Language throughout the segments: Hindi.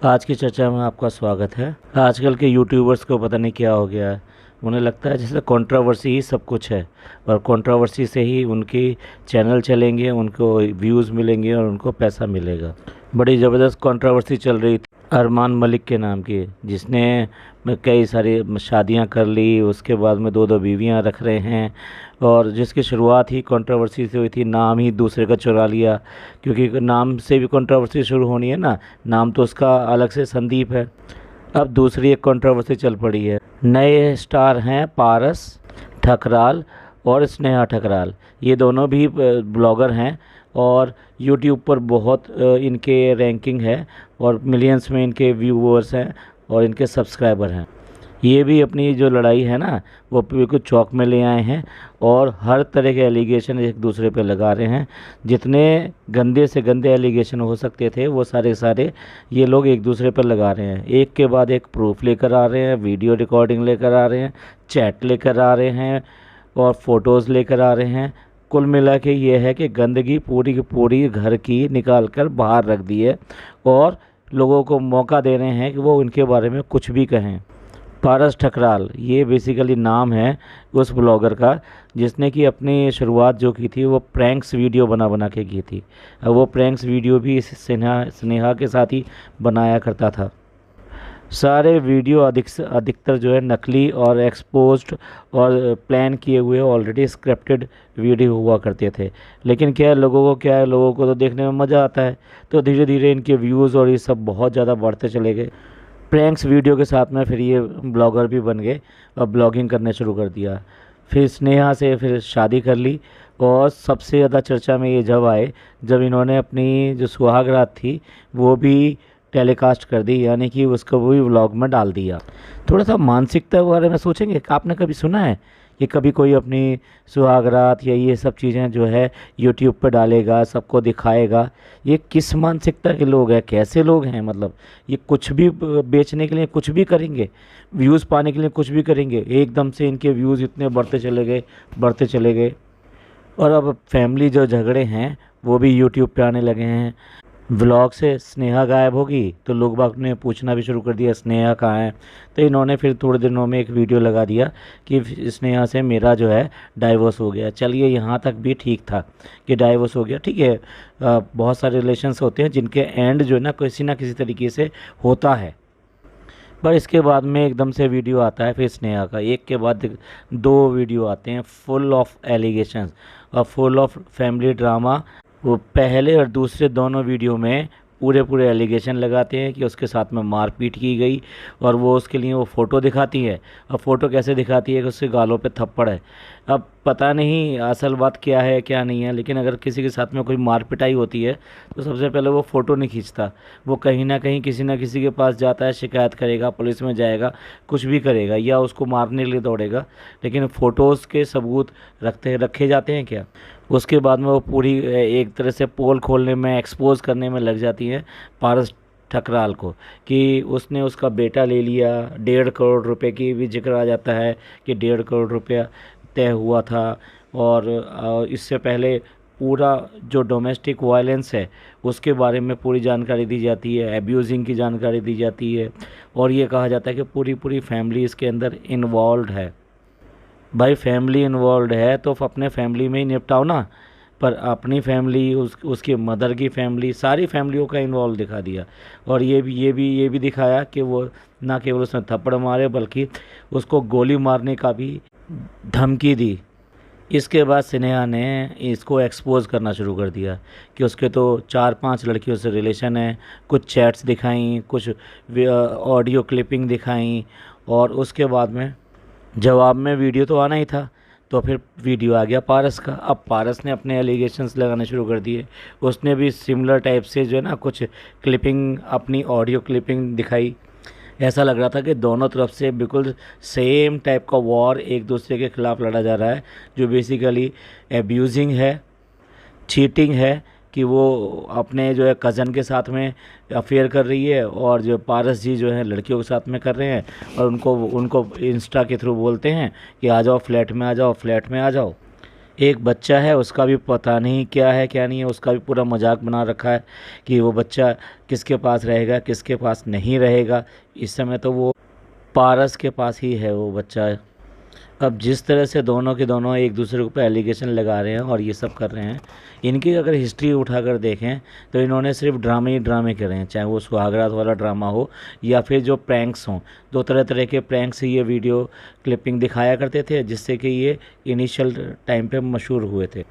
आज की चर्चा में आपका स्वागत है। आजकल के यूट्यूबर्स को पता नहीं क्या हो गया है। उन्हें लगता है जैसे कंट्रोवर्सी ही सब कुछ है और कंट्रोवर्सी से ही उनकी चैनल चलेंगे, उनको व्यूज़ मिलेंगे और उनको पैसा मिलेगा। बड़ी ज़बरदस्त कंट्रोवर्सी चल रही थी अरमान मलिक के नाम की, जिसने कई सारी शादियां कर ली, उसके बाद में दो दो बीवियां रख रहे हैं और जिसकी शुरुआत ही कंट्रोवर्सी से हुई थी। नाम ही दूसरे का चुरा लिया, क्योंकि नाम से भी कंट्रोवर्सी शुरू होनी है ना। नाम तो उसका अलग से संदीप है। अब दूसरी एक कंट्रोवर्सी चल पड़ी है। नए स्टार हैं पारस ठकराल और स्नेहा ठकराल। ये दोनों भी ब्लॉगर हैं और यूट्यूब पर बहुत इनके रैंकिंग है और मिलियंस में इनके व्यूअर्स हैं और इनके सब्सक्राइबर हैं। ये भी अपनी जो लड़ाई है ना, वो बिल्कुल चौक में ले आए हैं और हर तरह के एलिगेशन एक दूसरे पे लगा रहे हैं। जितने गंदे से गंदे एलिगेशन हो सकते थे वो सारे सारे ये लोग एक दूसरे पर लगा रहे हैं। एक के बाद एक प्रूफ लेकर आ रहे हैं, वीडियो रिकॉर्डिंग लेकर आ रहे हैं, चैट लेकर आ रहे हैं और फ़ोटोज़ लेकर आ रहे हैं। कुल मिला के ये है कि गंदगी पूरी की पूरी घर की निकाल कर बाहर रख दी है और लोगों को मौका दे रहे हैं कि वो उनके बारे में कुछ भी कहें। पारस ठकराल ये बेसिकली नाम है उस ब्लॉगर का जिसने कि अपनी शुरुआत जो की थी वो प्रैंक्स वीडियो बना बना के की थी। अब वो प्रैंक्स वीडियो भी इस स्नेहा के साथ ही बनाया करता था। सारे वीडियो अधिकतर जो है नकली और एक्सपोज्ड और प्लान किए हुए ऑलरेडी स्क्रिप्टेड वीडियो हुआ करते थे। लेकिन लोगों को तो देखने में मज़ा आता है, तो धीरे धीरे इनके व्यूज़ और ये सब बहुत ज़्यादा बढ़ते चले गए। प्रैंक्स वीडियो के साथ में फिर ये ब्लॉगर भी बन गए और ब्लॉगिंग करने शुरू कर दिया। फिर स्नेहा से फिर शादी कर ली और सबसे ज़्यादा चर्चा में ये जब आए जब इन्होंने अपनी जो सुहागरात थी वो भी टेलीकास्ट कर दी, यानी कि उसको भी व्लॉग में डाल दिया। थोड़ा सा मानसिकता के बारे में सोचेंगे, आपने कभी सुना है कि कभी कोई अपनी सुहागरात या ये सब चीज़ें जो है यूट्यूब पर डालेगा, सबको दिखाएगा? ये किस मानसिकता के लोग हैं, कैसे लोग हैं? मतलब ये कुछ भी बेचने के लिए कुछ भी करेंगे, व्यूज़ पाने के लिए कुछ भी करेंगे। एकदम से इनके व्यूज़ इतने बढ़ते चले गए और अब फैमिली जो झगड़े हैं वो भी यूट्यूब पे आने लगे हैं। व्लॉग से स्नेहा गायब होगी तो लोग बाग ने पूछना भी शुरू कर दिया स्नेहा कहाँ है। तो इन्होंने फिर थोड़े दिनों में एक वीडियो लगा दिया कि स्नेहा से मेरा जो है डाइवोर्स हो गया। चलिए यहाँ तक भी ठीक था कि डाइवोर्स हो गया, ठीक है। बहुत सारे रिलेशंस होते हैं जिनके एंड जो है ना किसी तरीके से होता है, पर इसके बाद में एकदम से वीडियो आता है फिर स्नेहा का। एक के बाद दो वीडियो आते हैं फुल ऑफ एलिगेशंस और फुल ऑफ फैमिली ड्रामा। वो पहले और दूसरे दोनों वीडियो में पूरे पूरे एलिगेशन लगाते हैं कि उसके साथ में मारपीट की गई और वो उसके लिए वो फ़ोटो दिखाती है। और फ़ोटो कैसे दिखाती है कि उसके गालों पे थप्पड़ है। अब पता नहीं असल बात क्या है क्या नहीं है, लेकिन अगर किसी के साथ में कोई मार पिटाई होती है तो सबसे पहले वो फ़ोटो नहीं खींचता, वो कहीं ना कहीं किसी ना किसी के पास जाता है, शिकायत करेगा, पुलिस में जाएगा, कुछ भी करेगा या उसको मारने के लिए दौड़ेगा। लेकिन फ़ोटोज़ के सबूत रखे जाते हैं क्या? उसके बाद में वो पूरी एक तरह से पोल खोलने में, एक्सपोज करने में लग जाती है पारस ठकराल को कि उसने उसका बेटा ले लिया। 1.5 करोड़ रुपए की भी जिक्र आ जाता है कि 1.5 करोड़ रुपया तय हुआ था। और इससे पहले पूरा जो डोमेस्टिक वायलेंस है उसके बारे में पूरी जानकारी दी जाती है, एब्यूजिंग की जानकारी दी जाती है और ये कहा जाता है कि पूरी पूरी फैमिली इसके अंदर इन्वॉल्व है। भाई फैमिली इन्वॉल्व है तो अपने फैमिली में ही निपटाओ ना, पर अपनी फैमिली, उसके मदर की फैमिली, सारी फैमिलियों का इन्वॉल्व दिखा दिया। और ये भी दिखाया कि वो ना केवल उसने थप्पड़ मारे बल्कि उसको गोली मारने का भी धमकी दी। इसके बाद स्नेहा ने इसको एक्सपोज करना शुरू कर दिया कि उसके तो 4-5 लड़कियों से रिलेशन है। कुछ चैट्स दिखाई, कुछ ऑडियो क्लिपिंग दिखाई और उसके बाद में जवाब में वीडियो तो आना ही था, तो फिर वीडियो आ गया पारस का। अब पारस ने अपने एलिगेशंस लगाने शुरू कर दिए। उसने भी सिमिलर टाइप से जो है ना कुछ क्लिपिंग, अपनी ऑडियो क्लिपिंग दिखाई। ऐसा लग रहा था कि दोनों तरफ से बिल्कुल सेम टाइप का वॉर एक दूसरे के ख़िलाफ़ लड़ा जा रहा है, जो बेसिकली एब्यूजिंग है, चीटिंग है कि वो अपने जो है कज़न के साथ में अफेयर कर रही है और जो पारस जी जो है लड़कियों के साथ में कर रहे हैं और उनको इंस्टा के थ्रू बोलते हैं कि आ जाओ फ्लैट में, आ जाओ फ्लैट में आ जाओ। एक बच्चा है, उसका भी पता नहीं क्या है क्या नहीं है, उसका भी पूरा मजाक बना रखा है कि वो बच्चा किसके पास रहेगा किसके पास नहीं रहेगा। इस समय तो वो पारस के पास ही है वो बच्चा। अब जिस तरह से दोनों के दोनों एक दूसरे के ऊपर एलिगेशन लगा रहे हैं और ये सब कर रहे हैं, इनकी अगर हिस्ट्री उठाकर देखें तो इन्होंने सिर्फ ड्रामे ही ड्रामे करे हैं, चाहे वो सुहागरात वाला ड्रामा हो या फिर जो प्रैंक्स हों। दो तरह तरह के प्रैंक्स ये वीडियो क्लिपिंग दिखाया करते थे, जिससे कि ये इनिशियल टाइम पे मशहूर हुए थे।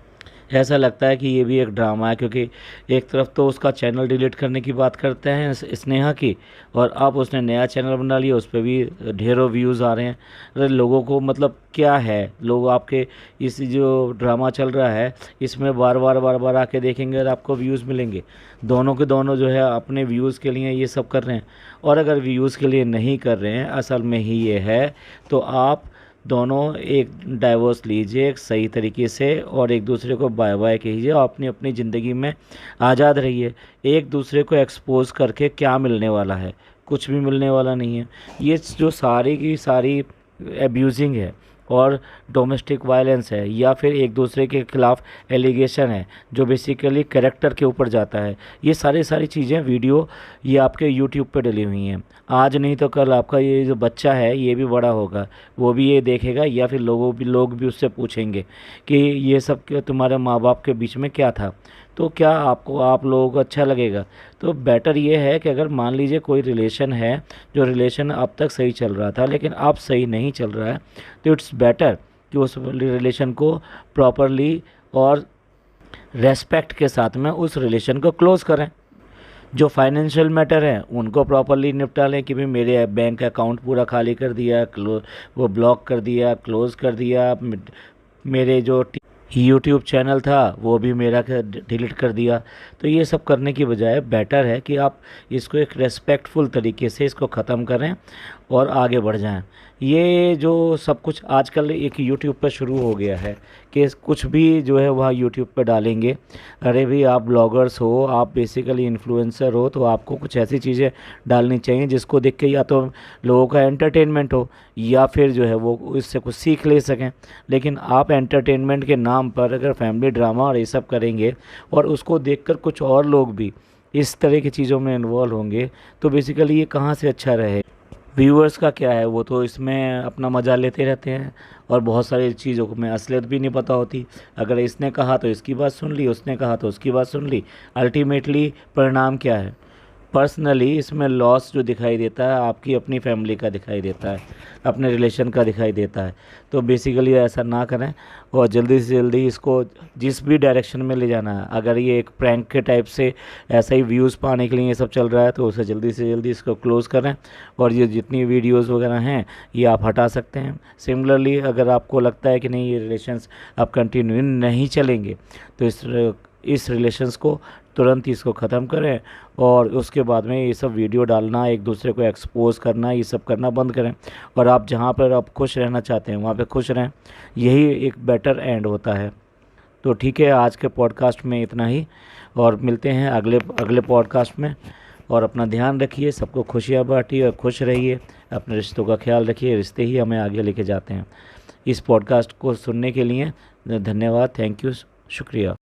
ऐसा लगता है कि ये भी एक ड्रामा है, क्योंकि एक तरफ तो उसका चैनल डिलीट करने की बात करते हैं स्नेहा की, और अब उसने नया चैनल बना लिया, उस पर भी ढेरों व्यूज़ आ रहे हैं। अरे लोगों को मतलब क्या है, लोग आपके इस जो ड्रामा चल रहा है इसमें बार बार आके देखेंगे और आपको व्यूज़ मिलेंगे। दोनों के दोनों जो है अपने व्यूज़ के लिए ये सब कर रहे हैं। और अगर व्यूज़ के लिए नहीं कर रहे हैं, असल में ही ये है, तो आप दोनों एक डाइवोर्स लीजिए एक सही तरीके से और एक दूसरे को बाय बाय कीजिए और अपनी अपनी ज़िंदगी में आज़ाद रहिए। एक दूसरे को एक्सपोज करके क्या मिलने वाला है, कुछ भी मिलने वाला नहीं है। ये जो सारी की सारी एब्यूजिंग है और डोमेस्टिक वायलेंस है या फिर एक दूसरे के खिलाफ एलिगेशन है जो बेसिकली कैरेक्टर के ऊपर जाता है, ये सारी चीज़ें वीडियो ये आपके यूट्यूब पे डली हुई हैं। आज नहीं तो कल आपका ये जो बच्चा है ये भी बड़ा होगा, वो भी ये देखेगा या फिर लोग भी उससे पूछेंगे कि ये सब तुम्हारे माँ बाप के बीच में क्या था। तो क्या आपको आप लोगों को अच्छा लगेगा? तो बेटर ये है कि अगर मान लीजिए कोई रिलेशन है, जो रिलेशन अब तक सही चल रहा था लेकिन अब सही नहीं चल रहा है, तो इट्स बेटर कि उस रिलेशन को प्रॉपरली और रेस्पेक्ट के साथ में उस रिलेशन को क्लोज़ करें। जो फाइनेंशियल मैटर हैं उनको प्रॉपरली निपटा लें कि भाई मेरे बैंक अकाउंट पूरा खाली कर दिया, वो ब्लॉक कर दिया, क्लोज़ कर दिया, मेरे जो यूट्यूब चैनल था वो भी मेरा डिलीट कर दिया। तो ये सब करने की बजाय बेटर है कि आप इसको एक रेस्पेक्टफुल तरीके से इसको ख़त्म करें और आगे बढ़ जाएं। ये जो सब कुछ आजकल एक यूट्यूब पर शुरू हो गया है कि कुछ भी जो है वह यूट्यूब पर डालेंगे। अरे भाई आप ब्लॉगर्स हो, आप बेसिकली इन्फ्लुएंसर हो, तो आपको कुछ ऐसी चीज़ें डालनी चाहिए जिसको देख के या तो लोगों का एंटरटेनमेंट हो या फिर जो है वो इससे कुछ सीख ले सकें। लेकिन आप एंटरटेनमेंट के नाम पर अगर फैमिली ड्रामा और ये सब करेंगे और उसको देखकर कुछ और लोग भी इस तरह की चीज़ों में इन्वॉल्व होंगे, तो बेसिकली ये कहाँ से अच्छा रहे। व्यूअर्स का क्या है, वो तो इसमें अपना मज़ा लेते रहते हैं और बहुत सारी चीज़ों को में असलियत भी नहीं पता होती। अगर इसने कहा तो इसकी बात सुन ली, उसने कहा तो उसकी बात सुन ली, अल्टीमेटली परिणाम क्या है? पर्सनली इसमें लॉस जो दिखाई देता है आपकी अपनी फैमिली का दिखाई देता है, अपने रिलेशन का दिखाई देता है। तो बेसिकली ऐसा ना करें और जल्दी से जल्दी इसको जिस भी डायरेक्शन में ले जाना है, अगर ये एक प्रैंक के टाइप से ऐसा ही व्यूज़ पाने के लिए ये सब चल रहा है तो उसे जल्दी से जल्दी इसको क्लोज़ करें और ये जितनी वीडियोज़ वगैरह हैं ये आप हटा सकते हैं। सिमिलरली अगर आपको लगता है कि नहीं ये रिलेशंस अब कंटिन्यू नहीं चलेंगे, तो इस रिलेशंस को तुरंत ही इसको ख़त्म करें और उसके बाद में ये सब वीडियो डालना, एक दूसरे को एक्सपोज करना, ये सब करना बंद करें। और आप जहाँ पर आप खुश रहना चाहते हैं वहाँ पे खुश रहें, यही एक बेटर एंड होता है। तो ठीक है, आज के पॉडकास्ट में इतना ही और मिलते हैं अगले पॉडकास्ट में। और अपना ध्यान रखिए, सबको खुशियाँ बांटिए और खुश रहिए, अपने रिश्तों का ख्याल रखिए, रिश्ते ही हमें आगे लेके जाते हैं। इस पॉडकास्ट को सुनने के लिए धन्यवाद, थैंक यू, शुक्रिया।